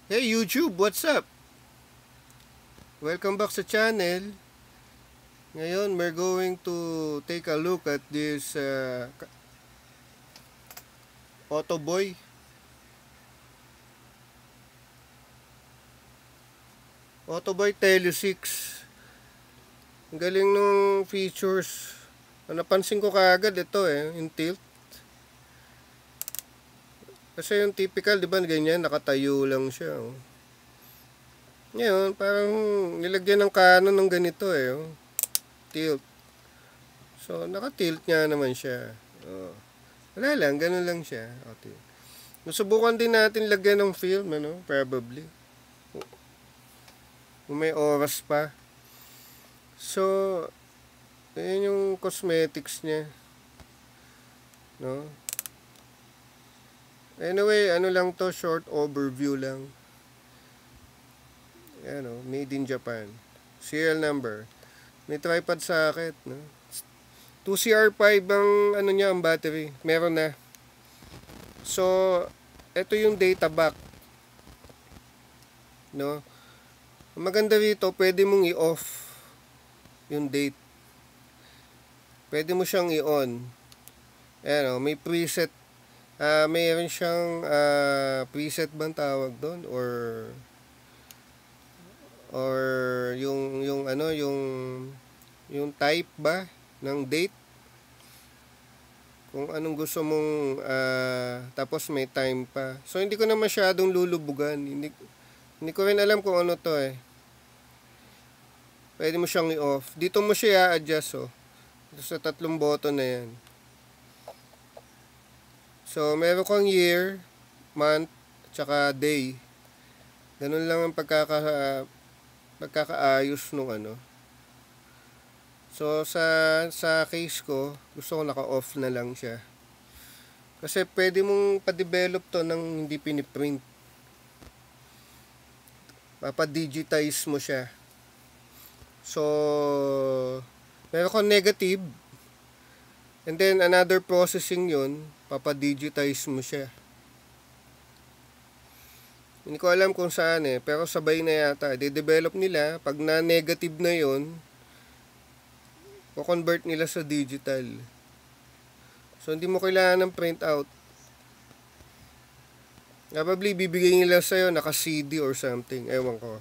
Hey YouTube, what's up? Welcome back sa channel. Ngayon, we're going to take a look at this Autoboy. Autoboy Telio 6. Ang galing nung features. Napansin ko kaagad ito yung tilt. Kasi yung typical, di ba, ganyan, nakatayo lang siya. Ngayon, parang nilagyan ng kanon ng ganito tilt. So, naka-tilt nga naman siya. Wala lang, ganun lang siya. Okay. Susubukan din natin lagyan ng film, probably. Kung may oras pa. So, ayan yung cosmetics niya. No? Anyway, ano lang to, short overview lang. Ayan made in Japan. Serial number. May tripod socket, no? 2CR5 ang ano niya, ang battery. Meron na. So, ito yung data back. No? Ang maganda rito, pwede mong i-off yung date. Pwede mo siyang i-on. Ayan may preset. Mayroon siyang preset bang tawag doon? Or yung type ba ng date? Kung anong gusto mong tapos may time pa. So hindi ko na masyadong lulubugan. Hindi ko rin alam kung ano to Pwede mo siyang i-off. Dito mo siya i-adjust Dito sa tatlong button na yan. So meron kang year, month, tsaka day. Ganun lang ang pagkakaayos nung So sa case ko, gusto ko naka-off na lang siya. Kasi pwede mong pa-develop to nang hindi piniprint. Papa-digitize mo siya. So, meron kang negative. And then another processing yun, papa-digitize mo siya. Hindi ko alam kung saan pero sabay na yata. De-develop nila, pag na-negative na yun, ko-convert nila sa digital. So, hindi mo kailangan ng printout. Probably, bibigay nila sa'yo naka-CD or something. Ewan ko.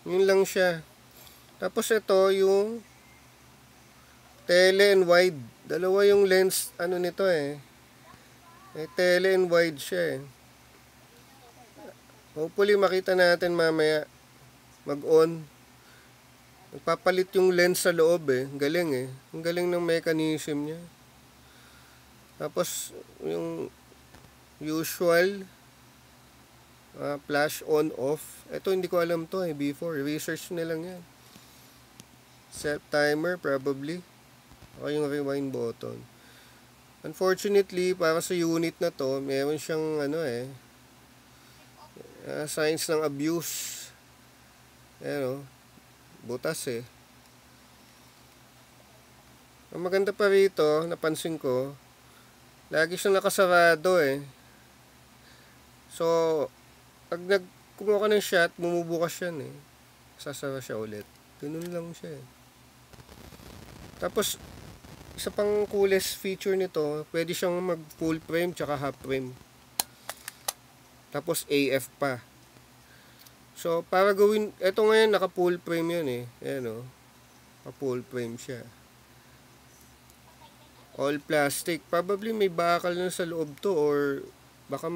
Yun lang siya. Tapos ito, yung tele and wide. Dalawa yung lens, nito May tele and wide siya Hopefully, makita natin mamaya. Mag-on. Nagpapalit yung lens sa loob Ang galing Ang galing ng mechanism niya. Tapos, yung usual flash on off. Ito hindi ko alam to before. Research na lang yan. Set timer probably. O yung rewind button. Unfortunately, para sa unit na to, meron siyang signs ng abuse. Butas Ang maganda pa rito, napansin ko, lagi siyang nakasarado So, pag kumuha ka ng shot, bumubukas yan Sasara siya ulit. Ganun lang siya Tapos, isa pang coolest feature nito, pwede siyang mag full frame tsaka half frame. Tapos AF pa. So, para gawin, eto ngayon naka full frame yun Ayan naka full frame siya. All plastic. Probably may bakal na sa loob to or baka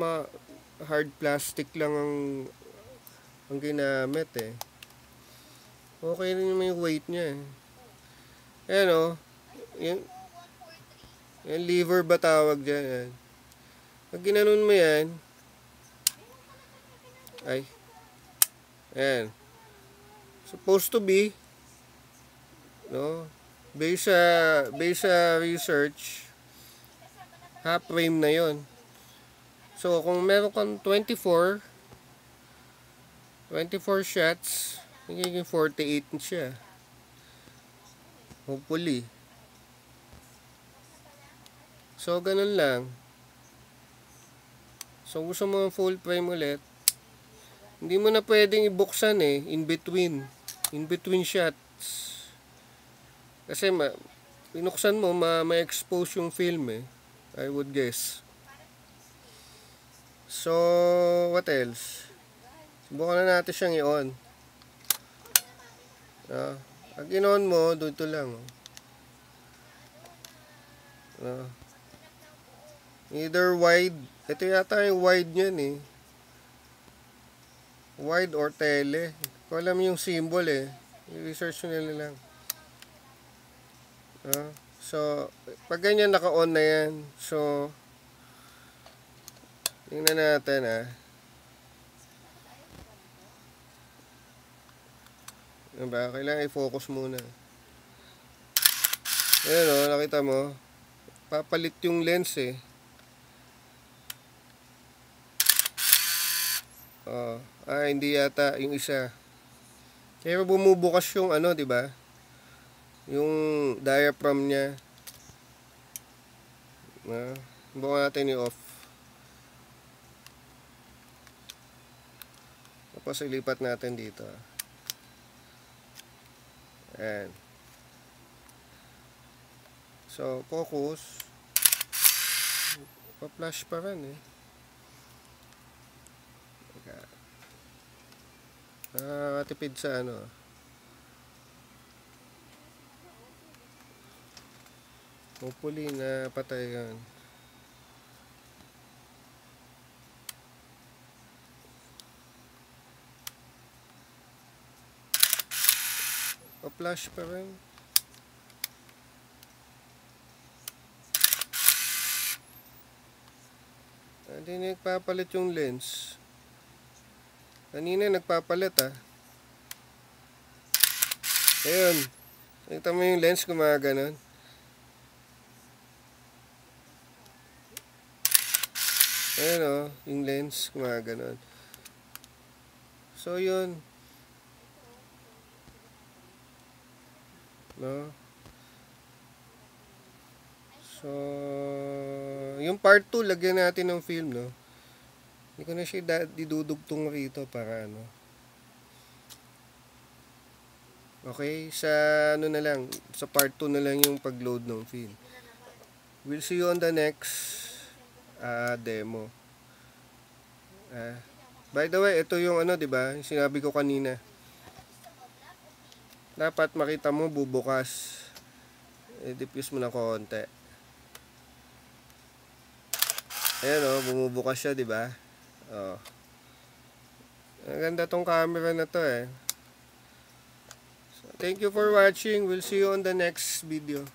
hard plastic lang ang ginamit Okay rin yung weight niya Ayan yung lever ba tawag dyan Pag ginanon mo yan ayan supposed to be based sa research half frame na yon. So kung meron kang 24 shots, magiging 48 siya hopefully. So ganun lang. So, gusto mo full frame ulit, hindi mo na pwedeng ibuksan in between. In between shots. Kasi binuksan mo, ma-expose yung film I would guess. So, what else? Subukan na natin siyang i-on. Pag in-on mo, dito lang. Either wide. Ito yata yung wide niyan Wide or tele. Kung alam yung symbol i-research nyo lang. So, pag ganyan naka-on na yan. So, tingnan natin Diba? Kailangan i-focus muna. Ayan nakita mo. Papalit yung lens hindi yata yung isa. Kaya bumubukas yung diba? Yung diaphragm niya. Bukan natin i-off. Tapos ilipat natin dito. Ayan. So, focus. Pa-flash pa rin Nakakatipid sa hopefully na patay yan. Pa-flash pa rin. Hindi nagpapalit yung lens. Kanina nagpapalit Ayun. Nakita mo yung lens gumaganon. Ayun yung lens gumaganon. So yun. So yung part 2 lagyan natin ng film Hindi ko na siya didudugtong rito para Okay, sa na lang, sa part 2 na lang yung pag-load ng film. We'll see you on the next demo. By the way, ito yung diba? Yung sinabi ko kanina. Dapat makita mo bubukas. I-diffuse mo na konti. Ayan bumubukas siya, diba? Ang ganda tong camera na to So, thank you for watching. We'll see you on the next video.